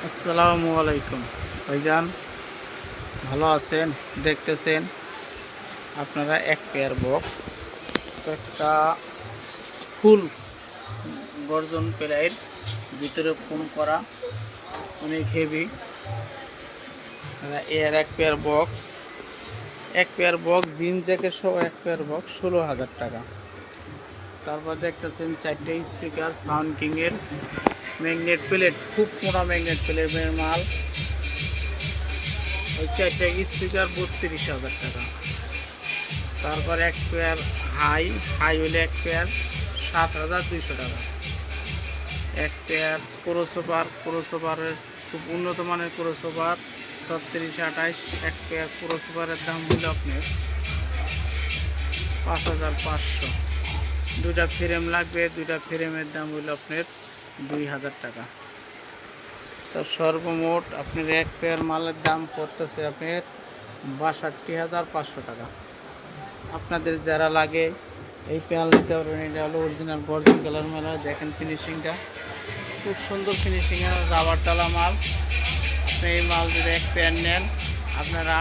আসসালামু আলাইকুম ভাইজান, ভালো আছেন? দেখতেছেন আপনারা এক পেয়ার বক্স, একটা ফুল গর্জন প্লেয়ের ভিতরে ফোন করা, অনেক হেভি। এর এক পেয়ার বক্স জিন্স জ্যাকেট সহ এক পেয়ার বক্স 16,000 টাকা। তারপর দেখতেছেন 4টে স্পিকার সাউন্ড কিংয়ের ম্যাগনেট প্লেট, খুব মোটা ম্যাগনেট প্লেটের মাল। ওই 4টে স্পিকার 32,000 টাকা। তারপর এক পেয়ার হাই হলে এক পেয়ার 7,200 টাকা। এক পেয়ার ক্রসওভারের খুব উন্নত মানের ক্রসওভার 36-28। এক পেয়ার ক্রসওভারের দাম হলো আপনার 5,500। দুটা ফ্রেম লাগবে, দুটা ফ্রেমের দাম হলো আপনার 2,000 টাকা। তো সর্বমোট আপনার এক পেয়ার মালের দাম পড়তেছে আপনার 62,500 টাকা। আপনাদের যারা লাগে এই পেয়ার নিতে পারবেন। এটা হলো অরিজিনাল গর্জন কালার মাল। দেখেন ফিনিশিংটা খুব সুন্দর ফিনিশিংয়ের রাবার টালা মাল। আপনি এই মাল যদি এক পেয়ার নেন, আপনারা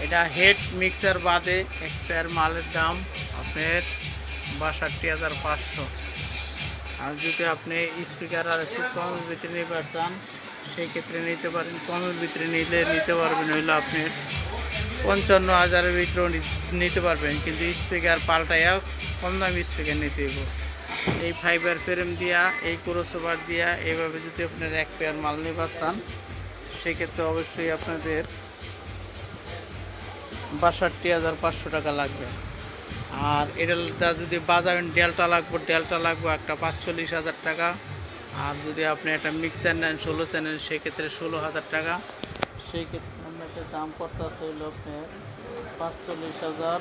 এটা হেড মিক্সার বাদে এক পেয়ার মালের দাম আপনার 62,500। আর যদি আপনি স্পিকার আর একটু কমের ভিতরে নিতে চান, সেই ক্ষেত্রে নিতে পারেন। কমের ভিতরে নিতে পারবেন হইলো আপনার 55,000-এর ভিতরেও নিতে পারবেন, কিন্তু স্পিকার পাল্টাইয়া কম দামি স্পিকার নিতে হইব। এই ফাইবার ফ্রেম দিয়া, এই ক্রসওভার দিয়া, এইভাবে যদি আপনার এক পেয়ার মাল নিবার চান, সেক্ষেত্রে অবশ্যই আপনাদের 62,500 টাকা লাগবে। আর এটা যদি বাজাবেন ডেল্টা লাগবে একটা 45,000 টাকা। আর যদি আপনি একটা মিক্সার নেন 16 চ্যানেল, সেক্ষেত্রে 16,000 টাকা। সেই ক্ষেত্রে আপনাকে দাম পড়তেছে হইল আপনার 45,000,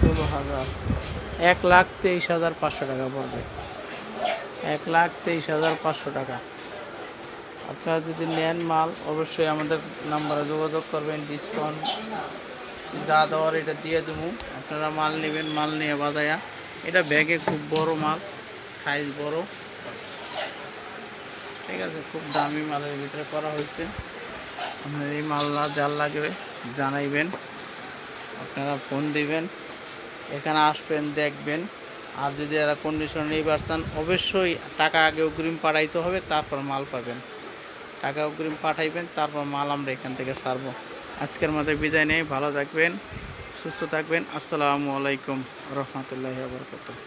16,000, 1,23,500 টাকা পড়বে। 1,23,500 টাকা। আপনারা যদি নেন মাল, অবশ্যই আমাদের নাম্বারে যোগাযোগ করবেন। ডিসকাউন্ট যা দেওয়ার এটা দিয়ে দেবো। আপনারা মাল নেবেন, মাল নিয়ে বাজায়া। এটা ব্যাগে খুব বড় মাল, সাইজ বড়, ঠিক আছে। খুব দামি মালের ভিতরে করা হয়েছে। আপনার এই মালটা যার লাগবে জানাইবেন, আপনারা ফোন দিবেন, এখানে আসবেন, দেখবেন। আর যদি এরা কন্ডিশন নিবার চান, অবশ্যই টাকা আগে অগ্রিম পাঠাইতে হবে, তারপর মাল পাবেন। টাকা অগ্রিম পাঠাইবেন, তারপর মাল আমরা এখান থেকে ছাড়বো। আজকের মতো বিদায় নেই। ভালো থাকবেন, সুস্থ থাকবেন। আসসালামু আলাইকুম রহমতুল্লাহি ওয়া বারাকাতুহু।